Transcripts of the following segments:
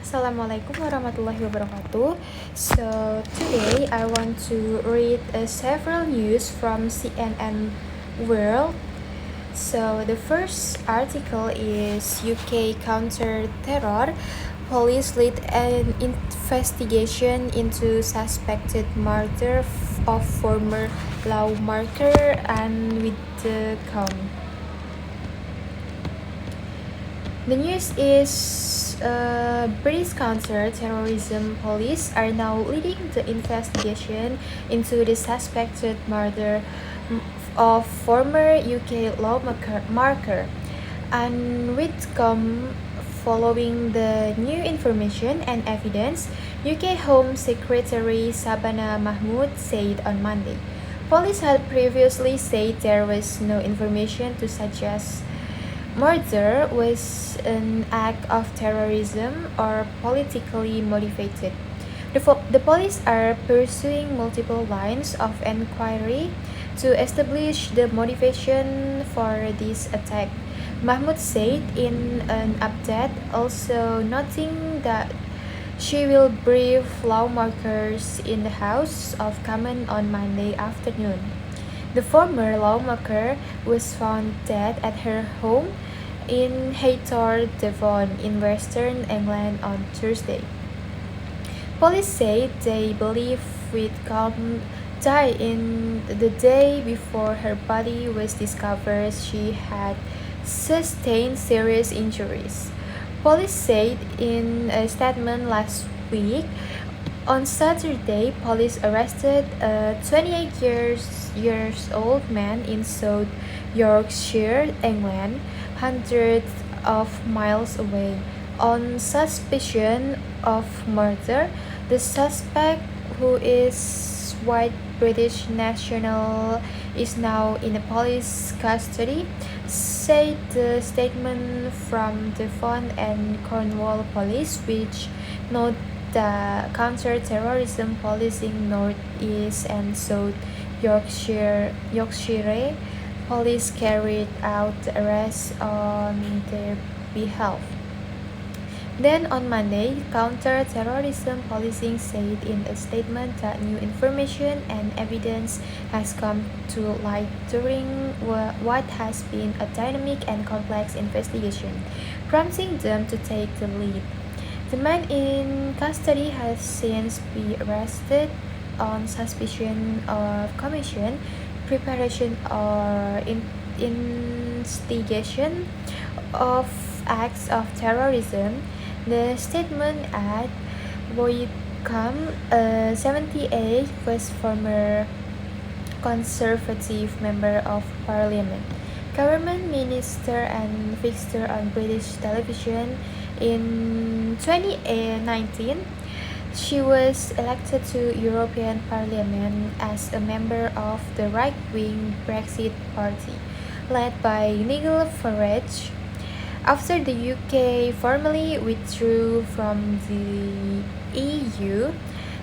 Assalamualaikum warahmatullahi wabarakatuh. So today I want to read several news from CNN World. So the first article is UK counter-terror. Police lead an investigation into suspected murder of former lawmaker and with the The news is British counter-terrorism police are now leading the investigation into the suspected murder of former UK lawmaker and Whitcomb. Following the new information and evidence, UK Home Secretary Shabana Mahmood said on Monday. Police had previously said there was no information to suggest murder was an act of terrorism or politically motivated. The police are pursuing multiple lines of inquiry to establish the motivation for this attack. Mahmoud said in an update, also noting that she will brief lawmakers in the House of Commons on Monday afternoon. The former lawmaker was found dead at her home in Haytor, Devon, in western England on Thursday. Police say they believe Whitcomb died in the day before her body was discovered. She had sustained serious injuries. Police said in a statement last week. On Saturday, police arrested a 28 years old man in South Yorkshire, England, hundreds of miles away, on suspicion of murder. The suspect, who is white British national, is now in the police custody, said the statement from Devon and Cornwall police, which noted the counter-terrorism policing North East and South Yorkshire police carried out the arrests on their behalf. Then on Monday, counter-terrorism policing said in a statement that new information and evidence has come to light during what has been a dynamic and complex investigation, prompting them to take the lead. The man in custody has since been arrested on suspicion of commission, preparation, or instigation of acts of terrorism. The statement adds Whitcomb, a 78, was former Conservative Member of Parliament, government minister and fixture on British television. In 2019, she was elected to European Parliament as a member of the right-wing Brexit Party, led by Nigel Farage. After the UK formally withdrew from the EU,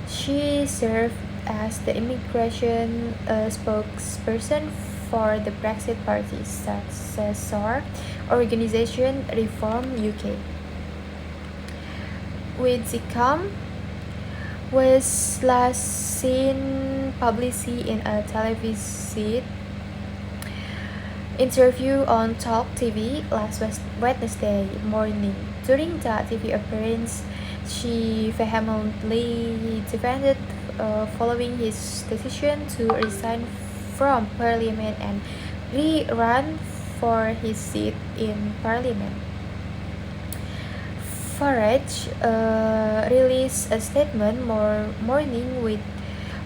she served as the immigration spokesperson for the Brexit Party's successor organisation Reform UK. Whitcomb was last seen publicly in a television interview on Talk TV last Wednesday morning. During the TV appearance, she vehemently defended following his decision to resign from Parliament and re-run for his seat in Parliament. Farage released a statement morning with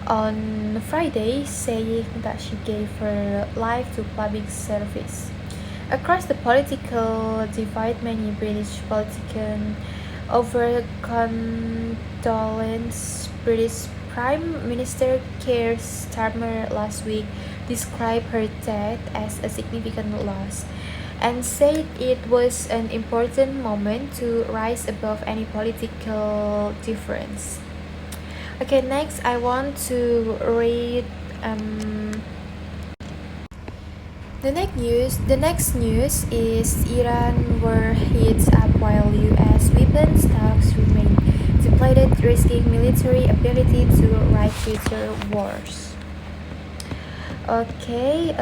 on Friday, saying that she gave her life to public service. Across the political divide, many British politicians over condolence. British Prime Minister Keir Starmer last week described her death as a significant loss and said it was an important moment to rise above any political difference. Okay, next I want to read the next news is Iran war heats up while US weapons talks remain without risking military ability to fight future wars. Okay,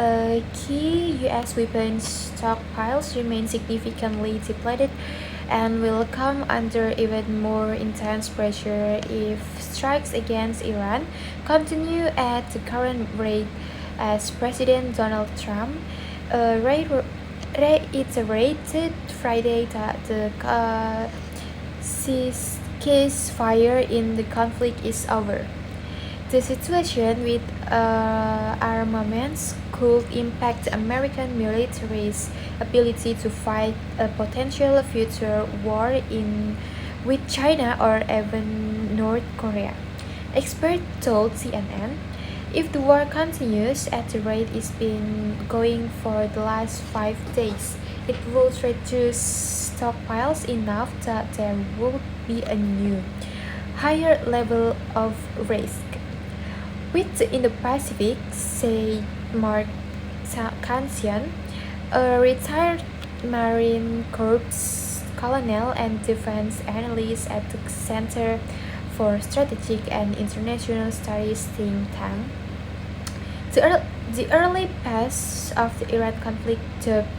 key US weapons stockpiles remain significantly depleted and will come under even more intense pressure if strikes against Iran continue at the current rate, as President Donald Trump reiterated Friday that the ceasefire in the conflict is over. The situation with armaments could impact American military's ability to fight a potential future war with China or even North Korea. Experts told CNN, if the war continues at the rate it's been going for the last 5 days, it will reduce stockpiles enough that there would be a new, higher level of risk. With in the Pacific, said Mark Kansian, a retired Marine Corps colonel and defense analyst at the Center for Strategic and International Studies think tank. The early phase of the Iran conflict,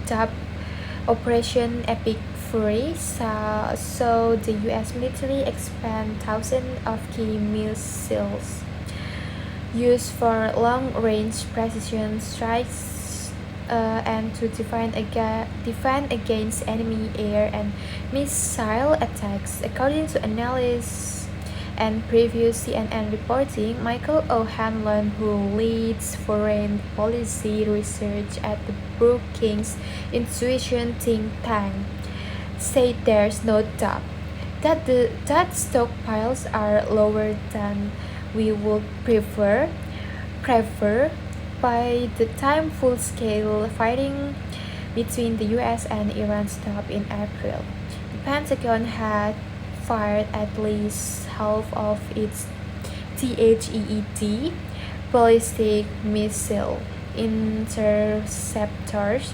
dubbed Operation Epic Fury, saw the US military expand thousands of key missiles used for long-range precision strikes and to defend against enemy air and missile attacks. According to analysts and previous CNN reporting, Michael O'Hanlon, who leads foreign policy research at the Brookings Institution think tank, said there's no doubt that stockpiles are lower than we would prefer by the time full-scale fighting between the US and Iran stopped in April. The Pentagon had fired at least half of its THEED ballistic missile interceptors,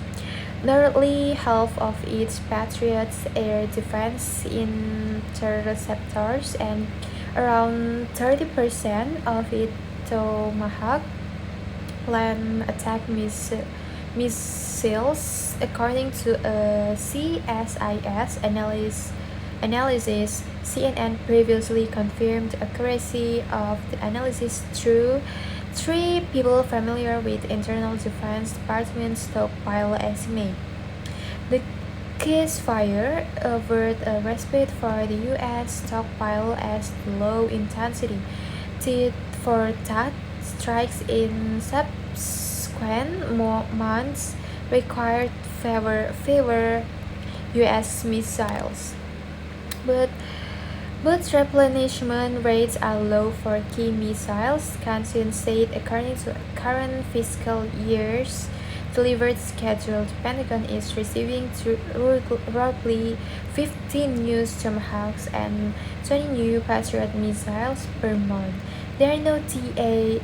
nearly half of its Patriot air defense interceptors, and around 30% of its Tomahawk land attack missiles, according to a CSIS analysis. CNN previously confirmed the accuracy of the analysis through three people familiar with Internal Defense Department stockpile estimate. The ceasefire offered a respite for the US stockpile as the low intensity tit for tat strikes in subsequent months required fewer US missiles. But replenishment rates are low for key missiles, Kansian said. According to current fiscal year's delivered schedule, the Pentagon is receiving roughly 15 new Tomahawks and 20 new Patriot missiles per month. There are no THAAD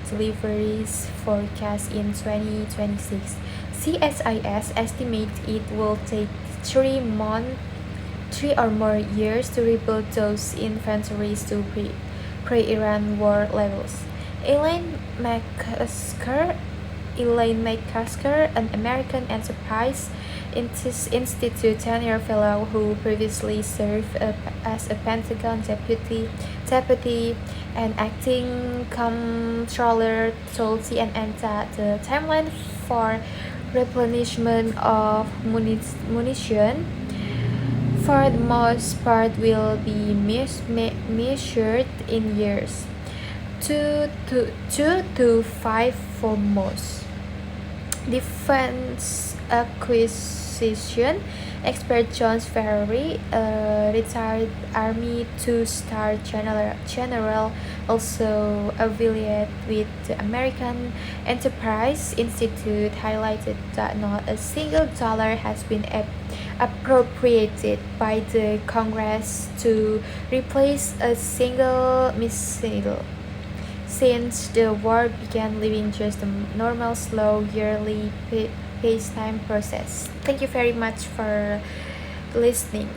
deliveries forecast in 2026. CSIS estimates it will take 3 or more years to rebuild those inventories to pre-Iran war levels. Elaine McCasker, an American Enterprise Institute tenure fellow who previously served as a Pentagon deputy and acting comptroller, told CNN that the timeline for replenishment of munition for the most part will be measured in years, 2 to 5 for most. Defense acquisition expert John Ferry, a retired Army two-star general, also affiliated with the American Enterprise Institute, highlighted that not a single dollar has been appropriated by the Congress to replace a single missile since the war began, leaving just a normal, slow, yearly pacetime process. Thank you very much for listening.